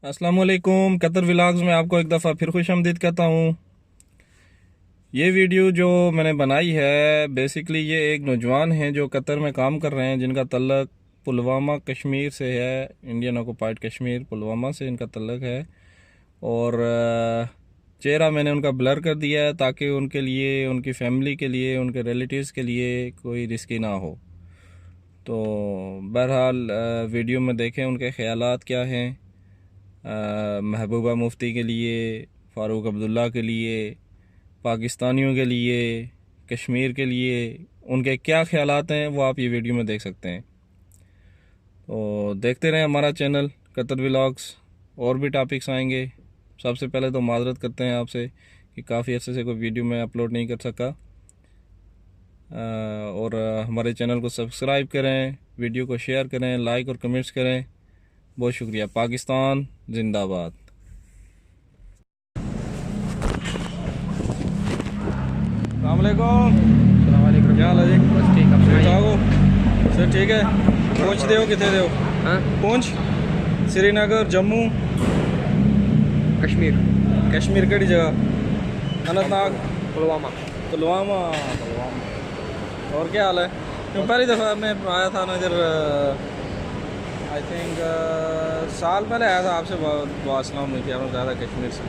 अस्सलाम वालेकुम। Qatar vlogs में आपको एक दफ़ा फिर खुश आमदीद कहता हूँ। ये वीडियो जो मैंने बनाई है बेसिकली ये एक नौजवान हैं जो कतर में काम कर रहे हैं, जिनका तल्लक पुलवामा कश्मीर से है। इंडियन ऑक्युपाइड कश्मीर पुलवामा से इनका तल्लक है। और चेहरा मैंने उनका ब्लर कर दिया है ताकि उनके लिए, उनकी फैमिली के लिए, उनके रिलेटिव्स के लिए कोई रिस्की ना हो। तो बहरहाल वीडियो में देखें उनके ख़यालात क्या हैं। महबूबा मुफ्ती के लिए, फ़ारूक अब्दुल्ला के लिए, पाकिस्तानियों के लिए, कश्मीर के लिए उनके क्या ख़यालात हैं वो आप ये वीडियो में देख सकते हैं। तो देखते रहें हमारा चैनल कतर व्लॉग्स। और भी टॉपिक्स आएंगे। सबसे पहले तो माजरत करते हैं आपसे कि काफ़ी अर्से से कोई वीडियो मैं अपलोड नहीं कर सका। और हमारे चैनल को सब्सक्राइब करें, वीडियो को शेयर करें, लाइक और कमेंट्स करें। बहुत शुक्रिया। पाकिस्तान जिंदाबाद। अस्सलामुअलैकुम। क्या हाल है जी? बस ठीक। अब ठीक ठाक हो? सर ठीक है। पहुँच दे हो कितने दे हो? हाँ, पहुँच श्रीनगर, जम्मू, कश्मीर, कश्मीर केड़ी जगह? अनंतनाग, पुलवामा। पुलवामा। और क्या हाल है? क्यों पहली दफ़ा मैं आया था ना इधर, आई थिंक साल पहले आया था, आपसे वासलाम हुई थी, आपने बताया था कश्मीर से।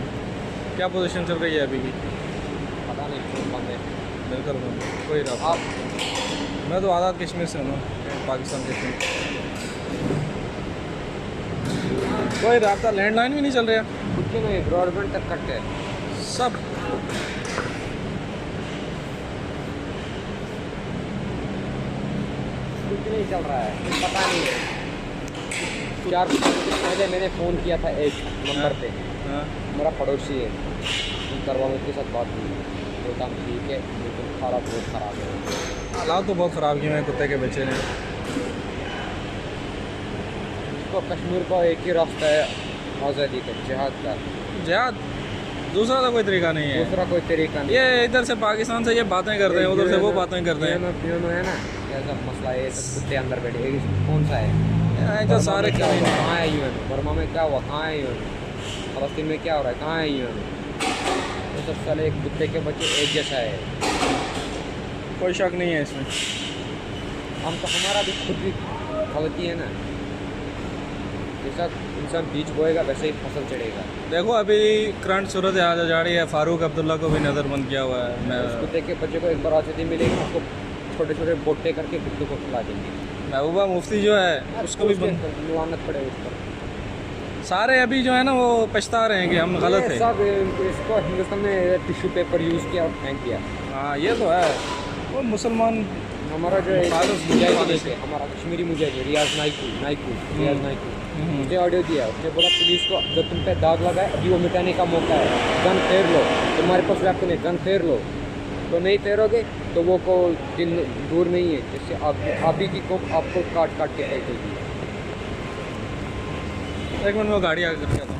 क्या पोजीशन चल रही है अभी की? पता नहीं क्यों बंद है। बिल्कुल कोई रहा। आप मैं तो आज़ाद कश्मीर से हूँ, पाकिस्तान कश्मीर। कोई रहा, लैंडलाइन भी नहीं चल रहा कुछ नहीं, ब्रॉडबैंड तक कट है सब। कुछ नहीं चल रहा है, पता नहीं है। 4 दिन पहले मैंने फ़ोन किया था एक नंबर पे। हाँ। मेरा पड़ोसी है, उन घर वालों के साथ बात हुई, बोलता हम ठीक है लेकिन हालात बहुत ख़राब है। हालात तो बहुत ख़राब किए हैं कुत्ते के बच्चे ने। इसको कश्मीर का एक ही रास्ता है आज़ादी का, जिहाद का। जिहाद, दूसरा तो कोई तरीका नहीं है। दूसरा कोई तरीका नहीं। ये इधर से पाकिस्तान से ये बातें करते हैं, उधर से वो बातें करते हैं। पियोनो है ना, ऐसा मसला है। सब कुत्ते अंदर बैठे, कौन सा है? तो सारे क्या हुआ? कमीने। कहाँ है यूएन? बर्मा में क्या हुआ? कहाँ है यूएन? फलस्तीन में क्या हो रहा है? कहाँ है यूएन? तो सब साले एक कुत्ते के बच्चे एक जैसा है। कोई शक नहीं है इसमें। हम तो, हमारा भी खुद भी गलती है ना। जैसा इंसान बीज बोएगा वैसे ही फसल चढ़ेगा। देखो अभी करंट सूरत आ जा रही है। फारूक अब्दुल्ला को भी नज़रबंद किया हुआ है। मैं उस कुत्ते के बच्चे को एक बार आज़ादी मिलेगी, उसको छोटे छोटे बोटे करके कुत्ते को खिला देंगे। महबूबा मुफ्ती जो है उसको भी लानत पड़े उस पर। सारे अभी जो है ना वो पछता रहे हैं कि हम गलत थे। सब इसको हिंदुस्तान में टिश्यू पेपर यूज़ किया और फेंक दिया। हाँ ये तो है। वो मुसलमान हमारा जो है मुखालिफ मुजाहिद है, हमारा कश्मीरी मुजाहिद रियाज रियाज नाइकू मुझे ऑडियो दिया। उसने बोला पुलिस को जब तुम पे दाग लगा है अभी वो मिटाने का मौका है, गन फेर लो। तुम्हारे पास वेपन है, गन फेर लो। तो नहीं फेरोगे तो वो को दिन दूर नहीं है जिससे आप ही की कोप आपको काट काट के फेंकेगी। एक मिनट में वो गाड़ी आगे करके आता हूँ।